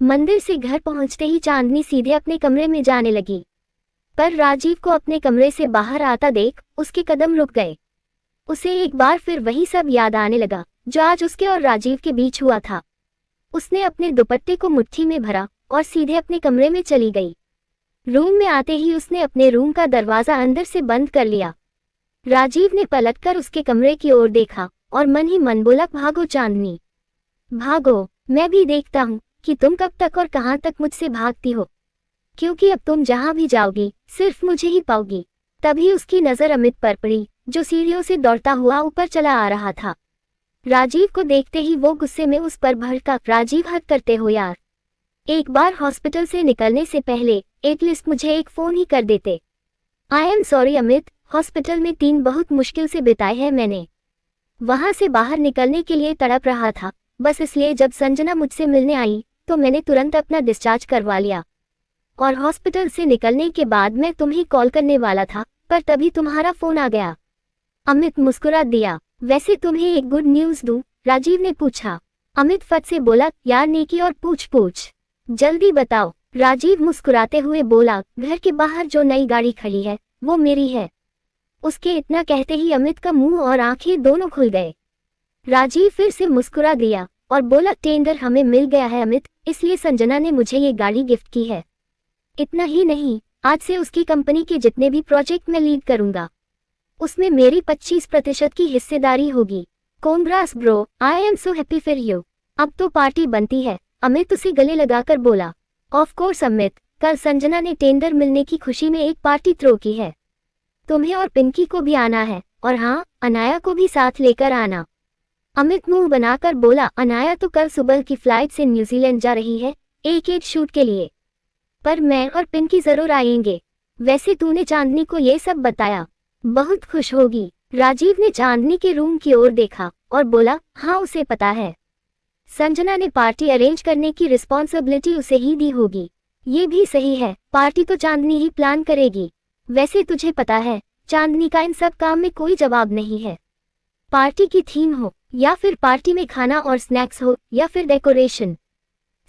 मंदिर से घर पहुंचते ही चांदनी सीधे अपने कमरे में जाने लगी, पर राजीव को अपने कमरे से बाहर आता देख उसके कदम रुक गए। उसे एक बार फिर वही सब याद आने लगा जो आज उसके और राजीव के बीच हुआ था। उसने अपने दुपट्टे को मुट्ठी में भरा और सीधे अपने कमरे में चली गई। रूम में आते ही उसने अपने रूम का दरवाजा अंदर से बंद कर लिया। राजीव ने पलटकर उसके कमरे की ओर देखा और मन ही मन बोला, भागो चांदनी भागो, मैं भी देखता हूँ कि तुम कब तक और कहाँ तक मुझसे भागती हो, क्योंकि अब तुम जहाँ भी जाओगी सिर्फ मुझे ही पाओगी। तभी उसकी नजर अमित पर पड़ी जो सीढ़ियों से दौड़ता हुआ ऊपर चला आ रहा था। राजीव को देखते ही वो गुस्से में उस पर भड़का, राजीव हद करते हो यार, एक बार हॉस्पिटल से निकलने से पहले एटलीस्ट मुझे एक फोन ही कर देते। I am sorry Amit, hospital में 3 बहुत मुश्किल से बिताए हैं मैंने। वहां से बाहर निकलने के लिए तड़प रहा था, बस इसलिए जब संजना मुझसे मिलने आई तो मैंने तुरंत अपना डिस्चार्ज करवा लिया और हॉस्पिटल से निकलने के बाद मैं तुम्हें कॉल करने वाला था, पर तभी तुम्हारा फोन आ गया। अमित मुस्कुरा दिया। वैसे तुम्हें एक गुड न्यूज दूं? राजीव ने पूछा। अमित फट से बोला, यार नेकी और पूछ जल्दी बताओ। राजीव मुस्कुराते हुए बोला, घर के बाहर जो नई गाड़ी खड़ी है वो मेरी है। उसके इतना कहते ही अमित का मुंह और आंखें दोनों खुल गए। राजीव फिर से मुस्कुरा दिया और बोला, टेंडर हमें मिल गया है अमित, इसलिए संजना ने मुझे ये गाड़ी गिफ्ट की है। इतना ही नहीं, आज से उसकी कंपनी के जितने भी प्रोजेक्ट मैं लीड करूंगा उसमें मेरी 25% की हिस्सेदारी होगी। Congress bro, I am so happy for you. अब तो पार्टी बनती है। अमित उसे गले लगाकर बोला। ऑफ कोर्स अमित, कल संजना ने टेंडर मिलने की खुशी में एक पार्टी थ्रो की है। तुम्हें और पिंकी को भी आना है, और हाँ, अनाया को भी साथ लेकर आना। अमित मुंह बनाकर बोला, अनाया तो कल सुबह की फ्लाइट से न्यूजीलैंड जा रही है एक शूट के लिए, पर मैं और पिंकी जरूर आएंगे। वैसे तूने चांदनी को ये सब बताया? बहुत खुश होगी। राजीव ने चांदनी के रूम की ओर देखा और बोला, हाँ उसे पता है। संजना ने पार्टी अरेंज करने की रिस्पॉन्सिबिलिटी उसे ही दी होगी। ये भी सही है, पार्टी तो चांदनी ही प्लान करेगी। वैसे तुझे पता है चांदनी का इन सब काम में कोई जवाब नहीं है। पार्टी की थीम हो या फिर पार्टी में खाना और स्नैक्स हो या फिर डेकोरेशन,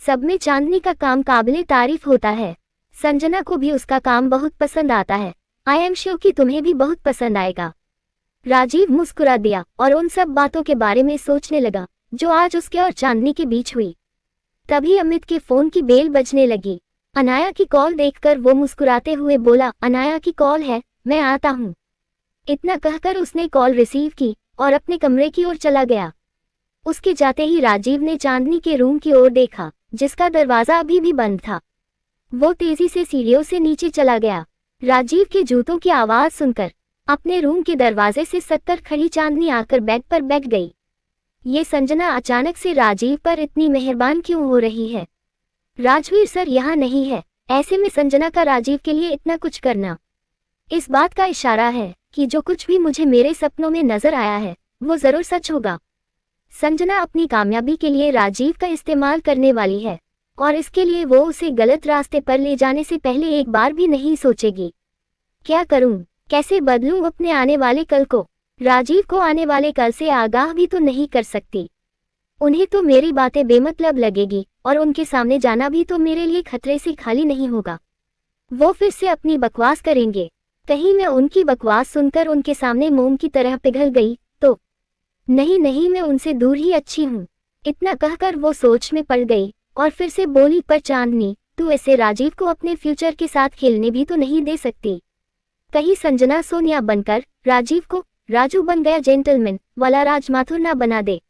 सब में चांदनी का काम काबिले तारीफ होता है। संजना को भी उसका काम बहुत पसंद आता है। आई एम श्योर कि तुम्हें भी बहुत पसंद आएगा। राजीव मुस्कुरा दिया और उन सब बातों के बारे में सोचने लगा जो आज उसके और चांदनी के बीच हुई। तभी अमित के फोन की बेल बजने लगी। अनाया की कॉल देखकर वो मुस्कुराते हुए बोला, अनाया की कॉल है, मैं आता हूँ। इतना कहकर उसने कॉल रिसीव की और अपने कमरे की ओर चला गया। उसके जाते ही राजीव ने चांदनी के रूम की ओर देखा जिसका दरवाजा अभी भी बंद था। वो तेजी से सीढ़ियों से नीचे चला गया। राजीव के जूतों की आवाज सुनकर अपने रूम के दरवाजे से सत्तर खड़ी चांदनी आकर बेड पर बैठ गई। ये संजना अचानक से राजीव पर इतनी मेहरबान क्यों हो रही है? राजवीर सर यहाँ नहीं है, ऐसे में संजना का राजीव के लिए इतना कुछ करना इस बात का इशारा है कि जो कुछ भी मुझे मेरे सपनों में नजर आया है वो जरूर सच होगा। संजना अपनी कामयाबी के लिए राजीव का इस्तेमाल करने वाली है और इसके लिए वो उसे गलत रास्ते पर ले जाने से पहले एक बार भी नहीं सोचेगी। क्या करूं, कैसे बदलूं अपने आने वाले कल को? राजीव को आने वाले कल से आगाह भी तो नहीं कर सकती। उन्हें तो मेरी बातें बेमतलब लगेगी और उनके सामने जाना भी तो मेरे लिए खतरे से खाली नहीं होगा। वो फिर से अपनी बकवास करेंगे। कहीं मैं उनकी बकवास सुनकर उनके सामने मोम की तरह पिघल गई तो? नहीं नहीं, मैं उनसे दूर ही अच्छी हूँ। इतना कहकर वो सोच में पड़ गई और फिर से बोली, पर चांदनी, तू ऐसे राजीव को अपने फ्यूचर के साथ खेलने भी तो नहीं दे सकती। कहीं संजना सोनिया बनकर राजीव को राजू बन गया जेंटलमैन वाला राज माथुर ना बना दे।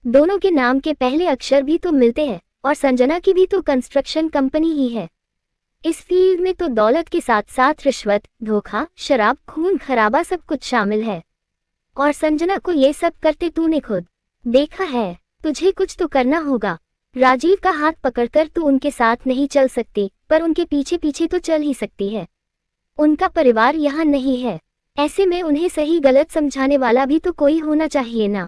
दोनों के नाम के पहले अक्षर भी तो मिलते हैं और संजना की भी तो कंस्ट्रक्शन कंपनी ही है। इस फील्ड में तो दौलत के साथ साथ रिश्वत, धोखा, शराब, खून खराबा सब कुछ शामिल है। और संजना को ये सब करते तूने खुद देखा है। तुझे कुछ तो करना होगा। राजीव का हाथ पकड़कर तू उनके साथ नहीं चल सकती, पर उनके पीछे पीछे तो चल ही सकती है। उनका परिवार यहाँ नहीं है, ऐसे में उन्हें सही गलत समझाने वाला भी तो कोई होना चाहिए ना।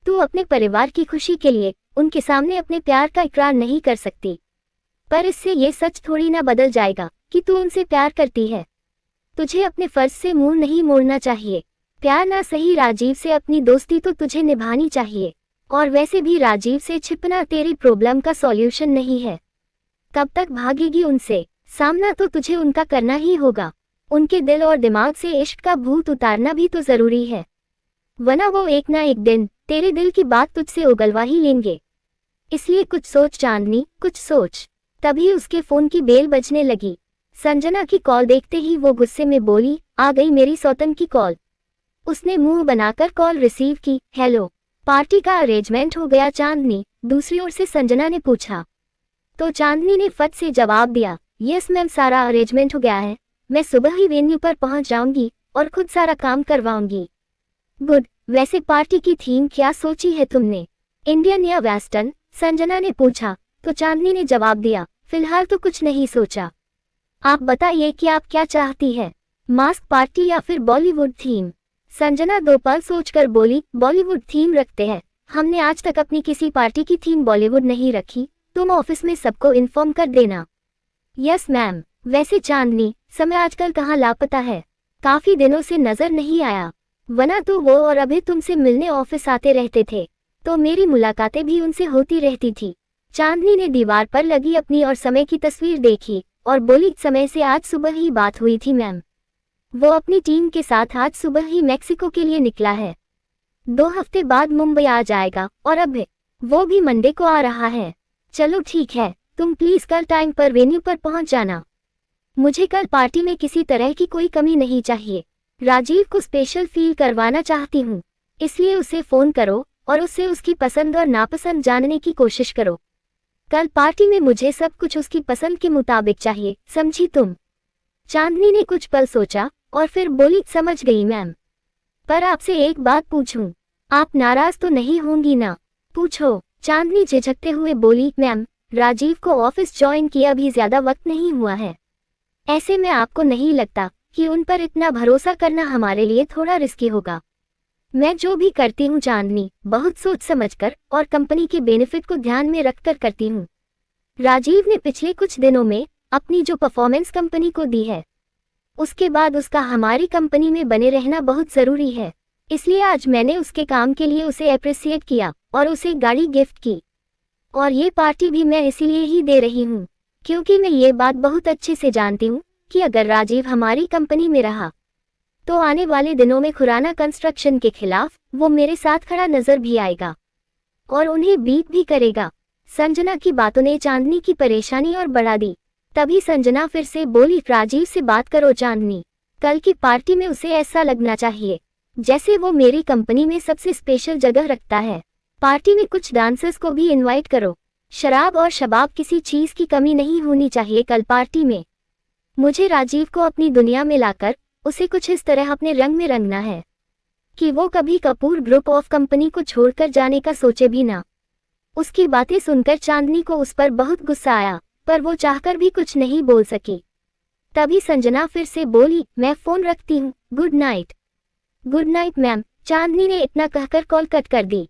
तू अपने परिवार की खुशी के लिए उनके सामने अपने प्यार का इकरार नहीं कर सकती, पर इससे ये सच थोड़ी ना बदल जाएगा कि तू उनसे प्यार करती है। तुझे अपने फर्ज से मुंह नहीं मोड़ना चाहिए। प्यार ना सही, राजीव से अपनी दोस्ती तो तुझे निभानी चाहिए। और वैसे भी राजीव से छिपना तेरी प्रॉब्लम का सॉल्यूशन नहीं है। कब तक भागेगी उनसे? सामना तो तुझे उनका करना ही होगा। उनके दिल और दिमाग से इश्क का भूत उतारना भी तो जरूरी है, वरना वो एक ना एक दिन तेरे दिल की बात तुझसे उगलवा ही लेंगे। इसलिए कुछ सोच चांदनी, कुछ सोच। तभी उसके फोन की बेल बजने लगी। संजना की कॉल देखते ही वो गुस्से में बोली, आ गई मेरी सौतन की कॉल। उसने मुंह बनाकर कॉल रिसीव की। हेलो, पार्टी का अरेंजमेंट हो गया चांदनी? दूसरी ओर से संजना ने पूछा। तो चांदनी ने फट से जवाब दिया, यस मैम, सारा अरेंजमेंट हो गया है। मैं सुबह ही वेन्यू पर पहुंच जाऊंगी और खुद सारा काम करवाऊंगी। गुड। वैसे पार्टी की थीम क्या सोची है तुमने, इंडियन या वेस्टर्न? संजना ने पूछा। तो चांदनी ने जवाब दिया, फिलहाल तो कुछ नहीं सोचा। आप बताइए कि आप क्या चाहती है, मास्क पार्टी या फिर बॉलीवुड थीम? संजना 2 पल सोचकर बोली, बॉलीवुड थीम रखते हैं। हमने आज तक अपनी किसी पार्टी की थीम बॉलीवुड नहीं रखी। तुम ऑफिस में सबको इन्फॉर्म कर देना। Yes ma'am. वैसे चांदनी, समय आजकल कहाँ लापता है? काफी दिनों से नजर नहीं आया, वरना तो वो और अभी तुमसे मिलने ऑफिस आते रहते थे, तो मेरी मुलाकातें भी उनसे होती रहती थी। चांदनी ने दीवार पर लगी अपनी और समय की तस्वीर देखी और बोली, समय से आज सुबह ही बात हुई थी मैम। वो अपनी टीम के साथ आज सुबह ही मैक्सिको के लिए निकला है। 2 हफ्ते बाद मुंबई आ जाएगा और अब वो भी मंडे को आ रहा है। चलो ठीक है, तुम प्लीज कल टाइम पर वेन्यू पर पहुंच जाना। मुझे कल पार्टी में किसी तरह की कोई कमी नहीं चाहिए। राजीव को स्पेशल फील करवाना चाहती हूँ, इसलिए उसे फोन करो और उससे उसकी पसंद और नापसंद जानने की कोशिश करो। कल पार्टी में मुझे सब कुछ उसकी पसंद के मुताबिक चाहिए, समझी तुम? चांदनी ने कुछ पल सोचा और फिर बोली, समझ गई मैम। पर आपसे एक बात पूछूं, आप नाराज तो नहीं होंगी ना? पूछो, चांदनी झिझकते हुए बोली। मैम, राजीव को ऑफिस ज्वाइन किया भी ज्यादा वक्त नहीं हुआ है। ऐसे में आपको नहीं लगता कि उन पर इतना भरोसा करना हमारे लिए थोड़ा रिस्की होगा? मैं जो भी करती हूँ चांदनी, बहुत सोच समझकर और कंपनी के बेनिफिट को ध्यान में रखकर करती हूँ। राजीव ने पिछले कुछ दिनों में अपनी जो परफॉर्मेंस कंपनी को दी है, उसके बाद उसका हमारी कंपनी में बने रहना बहुत जरूरी है। इसलिए आज मैंने उसके काम के लिए उसे अप्रिशिएट किया और उसे गाड़ी गिफ्ट की। और ये पार्टी भी मैं इसीलिए ही दे रही हूँ, क्योंकि मैं ये बात बहुत अच्छे से जानती हूँ कि अगर राजीव हमारी कंपनी में रहा तो आने वाले दिनों में खुराना कंस्ट्रक्शन के खिलाफ वो मेरे साथ खड़ा नजर भी आएगा और उन्हें बीट भी करेगा। संजना की बातों ने चांदनी की परेशानी और बढ़ा दी। तभी संजना फिर से बोली, राजीव से बात करो चांदनी। कल की पार्टी में उसे ऐसा लगना चाहिए जैसे वो मेरी कंपनी में सबसे स्पेशल जगह रखता है। पार्टी में कुछ डांसर्स को भी इनवाइट करो। शराब और शबाब किसी चीज की कमी नहीं होनी चाहिए कल पार्टी में। मुझे राजीव को अपनी दुनिया में लाकर उसे कुछ इस तरह अपने रंग में रंगना है कि वो कभी कपूर ग्रुप ऑफ कंपनी को छोड़कर जाने का सोचे भी ना। उसकी बातें सुनकर चांदनी को उस पर बहुत गुस्सा आया, पर वो चाहकर भी कुछ नहीं बोल सकी। तभी संजना फिर से बोली, मैं फोन रखती हूँ, good night. Good night ma'am. Chandni ने इतना कहकर कॉल कट कर दी।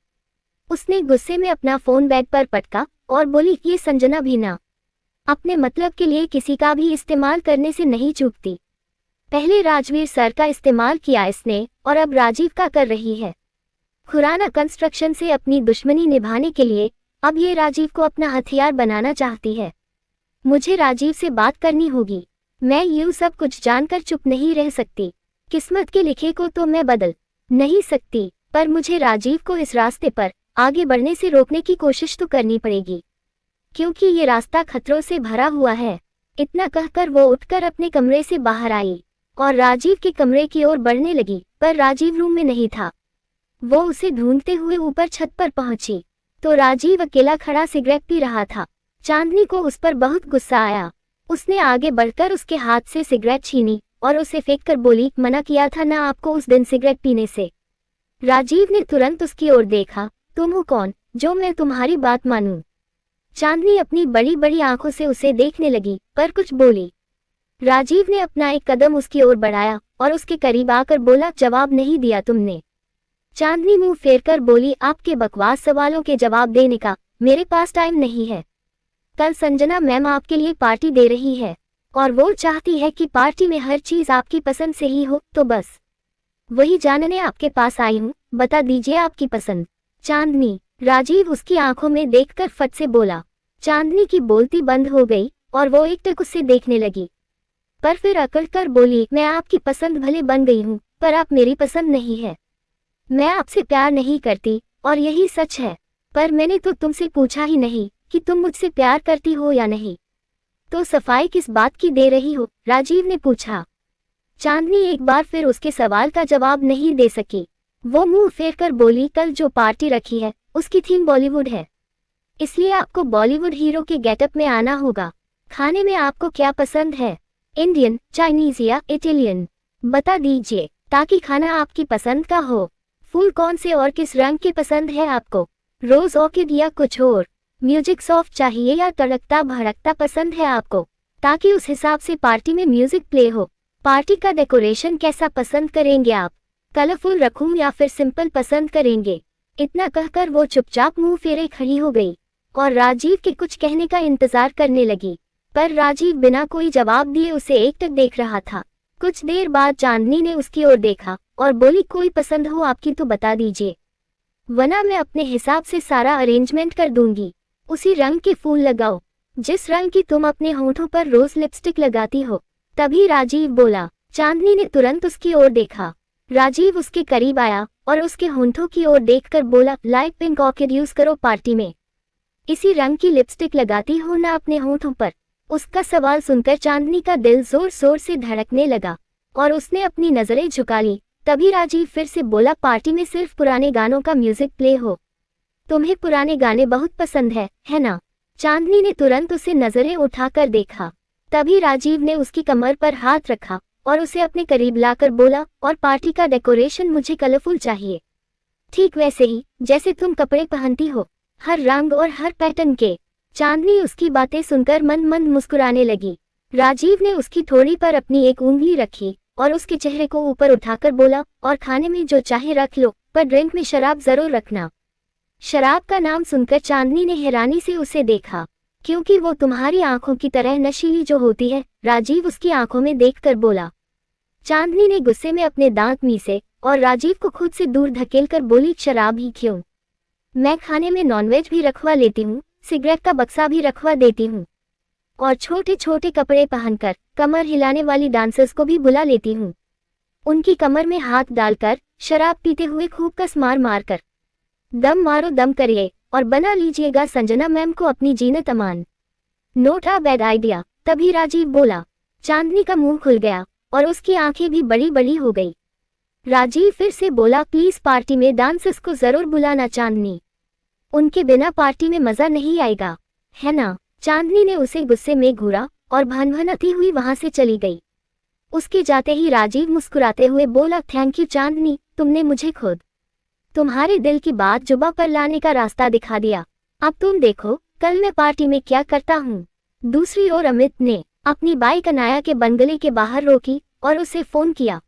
उसने गुस्से में अपना फोन बेड पर पटका और बोली, ये संजना भी ना अपने मतलब के लिए किसी का भी इस्तेमाल करने से नहीं चूकती। पहले राजवीर सर का इस्तेमाल किया इसने और अब राजीव का कर रही है। खुराना कंस्ट्रक्शन से अपनी दुश्मनी निभाने के लिए अब ये राजीव को अपना हथियार बनाना चाहती है। मुझे राजीव से बात करनी होगी। मैं यूं सब कुछ जानकर चुप नहीं रह सकती। किस्मत के लिखे को तो मैं बदल नहीं सकती, पर मुझे राजीव को इस रास्ते पर आगे बढ़ने से रोकने की कोशिश तो करनी पड़ेगी, क्योंकि ये रास्ता खतरों से भरा हुआ है। इतना कहकर वो उठकर अपने कमरे से बाहर आई और राजीव के कमरे की ओर बढ़ने लगी, पर राजीव रूम में नहीं था। वो उसे ढूंढते हुए ऊपर छत पर पहुंची तो राजीव अकेला खड़ा सिगरेट पी रहा था। चांदनी को उस पर बहुत गुस्सा आया। उसने आगे बढ़कर उसके हाथ से सिगरेट छीनी और उसे फेंककर बोली, मना किया था ना आपको उस दिन सिगरेट पीने से। राजीव ने तुरंत उसकी ओर देखा। तुम हो कौन जो मैं तुम्हारी बात मानूं? चांदनी अपनी बड़ी बड़ी आंखों से उसे देखने लगी, पर कुछ बोली। राजीव ने अपना एक कदम उसकी ओर बढ़ाया और उसके करीब आकर बोला, जवाब नहीं दिया तुमने? चांदनी मुंह फेरकर बोली, आपके बकवास सवालों के जवाब देने का मेरे पास टाइम नहीं है। कल संजना मैम आपके लिए पार्टी दे रही है और वो चाहती है कि पार्टी में हर चीज आपकी पसंद से ही हो, तो बस वही जानने आपके पास आई हूँ। बता दीजिए आपकी पसंद। चांदनी। राजीव उसकी आंखों में देखकर फट से बोला। चांदनी की बोलती बंद हो गई और वो एकटक उससे देखने लगी। पर फिर अकड़ कर बोली, मैं आपकी पसंद भले बन गई हूँ, पर आप मेरी पसंद नहीं है। मैं आपसे प्यार नहीं करती और यही सच है। पर मैंने तो तुमसे पूछा ही नहीं कि तुम मुझसे प्यार करती हो या नहीं। तो सफाई किस बात की दे रही हो? राजीव ने पूछा। चांदनी एक बार फिर उसके सवाल का जवाब नहीं दे सकी। वो मुंह फेर कर बोली, कल जो पार्टी रखी है उसकी थीम बॉलीवुड है, इसलिए आपको बॉलीवुड हीरो के गेटअप में आना होगा। खाने में आपको क्या पसंद है, इंडियन, चाइनीज या इटालियन? बता दीजिए ताकि खाना आपकी पसंद का हो। फूल कौन से और किस रंग के पसंद है आपको, रोज ऑर्किड या कुछ और? म्यूजिक सॉफ्ट चाहिए या तड़कता भड़कता पसंद है आपको, ताकि उस हिसाब से पार्टी में म्यूजिक प्ले हो? पार्टी का डेकोरेशन कैसा पसंद करेंगे आप, कलरफुल रखूं या फिर सिंपल पसंद करेंगे? इतना कहकर वो चुपचाप मुंह फेरे खड़ी हो गई और राजीव के कुछ कहने का इंतजार करने लगी। पर राजीव बिना कोई जवाब दिए उसे एकटक देख रहा था। कुछ देर बाद चांदनी ने उसकी ओर देखा और बोली, कोई पसंद हो आपकी तो बता दीजिए, वरना मैं अपने हिसाब से सारा अरेंजमेंट कर दूंगी। उसी रंग के फूल लगाओ जिस रंग की तुम अपने होंठों पर रोज लिपस्टिक लगाती हो। तभी राजीव बोला। चांदनी ने तुरंत उसकी ओर देखा। राजीव उसके करीब आया और उसके होंठों की ओर देखकर बोला, लाइट पिंक ऑर्किड यूज करो पार्टी में, इसी रंग की लिपस्टिक लगाती हो ना अपने होंठों पर? उसका सवाल सुनकर चांदनी का दिल जोर जोर से धड़कने लगा और उसने अपनी नजरें झुका ली। तभी राजीव फिर से बोला, पार्टी में सिर्फ पुराने गानों का म्यूजिक प्ले हो। तुम्हें पुराने गाने बहुत पसंद है ना? चांदनी ने तुरंत उसे नजरें उठाकर देखा। तभी राजीव ने उसकी कमर पर हाथ रखा और उसे अपने करीब लाकर बोला, और पार्टी का डेकोरेशन मुझे कलरफुल चाहिए, ठीक वैसे ही जैसे तुम कपड़े पहनती हो, हर रंग और हर पैटर्न के। चांदनी उसकी बातें सुनकर मन मन मुस्कुराने लगी। राजीव ने उसकी ठोड़ी पर अपनी एक उंगली रखी और उसके चेहरे को ऊपर उठाकर बोला, और खाने में जो चाहे रख लो, पर ड्रिंक में शराब जरूर रखना। शराब का नाम सुनकर चांदनी ने हैरानी से उसे देखा, क्योंकि वो तुम्हारी आंखों की तरह नशीली जो होती है, राजीव उसकी आंखों में देखकर बोला। चांदनी ने गुस्से में अपने दांत मीसे और राजीव को खुद से दूर धकेलकर बोली, शराब ही क्यों, मैं खाने में नॉनवेज भी रखवा लेती हूँ, सिगरेट का बक्सा भी रखवा देती हूँ, और छोटे छोटे कपड़े पहनकर कमर हिलाने वाली डांसर्स को भी बुला लेती हूँ। उनकी कमर में हाथ डालकर शराब पीते हुए खूब कस मार मार कर दम मारो, दम करिए और बना लीजिएगा संजना मैम को अपनी Zeenat Aman. Not a bad idea. तभी राजीव बोला। चांदनी का मुंह खुल गया और उसकी आंखें भी बड़ी बड़ी हो गई। राजीव फिर से बोला, प्लीज पार्टी में डांसर्स को जरूर बुलाना चांदनी, उनके बिना पार्टी में मजा नहीं आएगा, है ना? चांदनी ने उसे गुस्से में घूरा और भनभनाती हुई वहां से चली गई। उसके जाते ही राजीव मुस्कुराते हुए बोला, थैंक यू चांदनी, तुमने मुझे खुद तुम्हारे दिल की बात जुबां पर लाने का रास्ता दिखा दिया। अब तुम देखो कल मैं पार्टी में क्या करता हूँ। दूसरी ओर अमित ने अपनी बाइक अनाया के बंगले के बाहर रोकी और उसे फोन किया।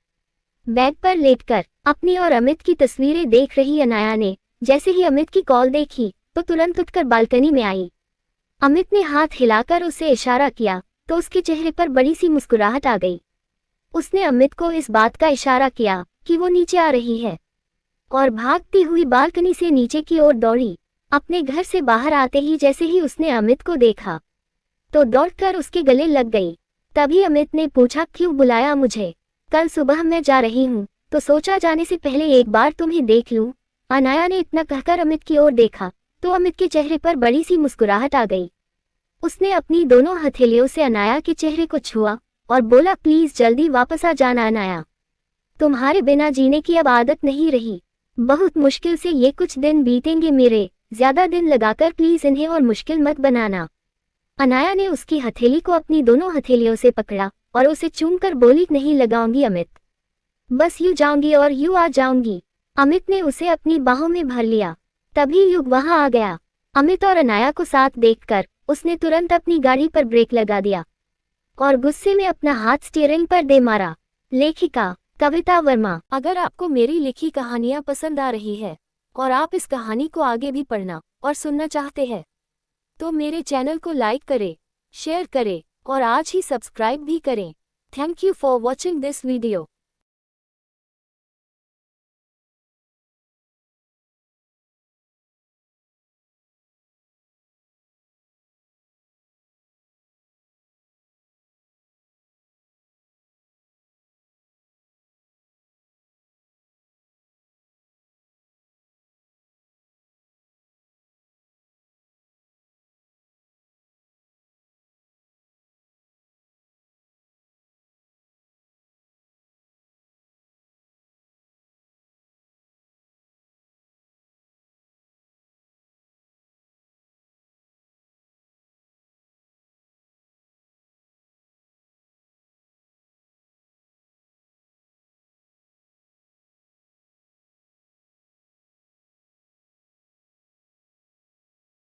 बेड पर लेटकर अपनी और अमित की तस्वीरें देख रही अनाया ने जैसे ही अमित की कॉल देखी तो तुरंत उठकर बालकनी में आई। अमित ने हाथ हिलाकर उसे इशारा किया तो उसके चेहरे पर बड़ी सी मुस्कुराहट आ गई। उसने अमित को इस बात का इशारा किया कि वो नीचे आ रही है और भागती हुई बालकनी से नीचे की ओर दौड़ी। अपने घर से बाहर आते ही जैसे ही उसने अमित को देखा तो दौड़कर उसके गले लग गई। तभी अमित ने पूछा, क्यों बुलाया मुझे? कल सुबह मैं जा रही हूँ तो सोचा जाने से पहले एक बार तुम्हें देख लूं। अनाया ने इतना कहकर अमित की ओर देखा तो अमित के चेहरे पर बड़ी सी मुस्कुराहट आ गई। उसने अपनी दोनों हथेलियों से अनाया के चेहरे को छुआ और बोला, प्लीज जल्दी वापस आ जाना अनाया, तुम्हारे बिना जीने की अब आदत नहीं रही। बहुत मुश्किल से ये कुछ दिन बीतेंगे मेरे, ज्यादा दिन लगाकर प्लीज इन्हें और मुश्किल मत बनाना। अनाया ने उसकी हथेली को अपनी दोनों हथेलियों से पकड़ा और उसे चूमकर बोली, नहीं लगाऊंगी अमित, बस यूं जाऊंगी और यूं आ जाऊंगी। अमित ने उसे अपनी बाहों में भर लिया। तभी युग वहां आ गया। अमित और अनाया को साथ देखकर उसने तुरंत अपनी गाड़ी पर ब्रेक लगा दिया और गुस्से में अपना हाथ स्टीयरिंग पर दे मारा। लेखिका कविता वर्मा। अगर आपको मेरी लिखी कहानियां पसंद आ रही है और आप इस कहानी को आगे भी पढ़ना और सुनना चाहते हैं तो मेरे चैनल को लाइक करें, शेयर करें और आज ही सब्सक्राइब भी करें। Thank you for watching this video.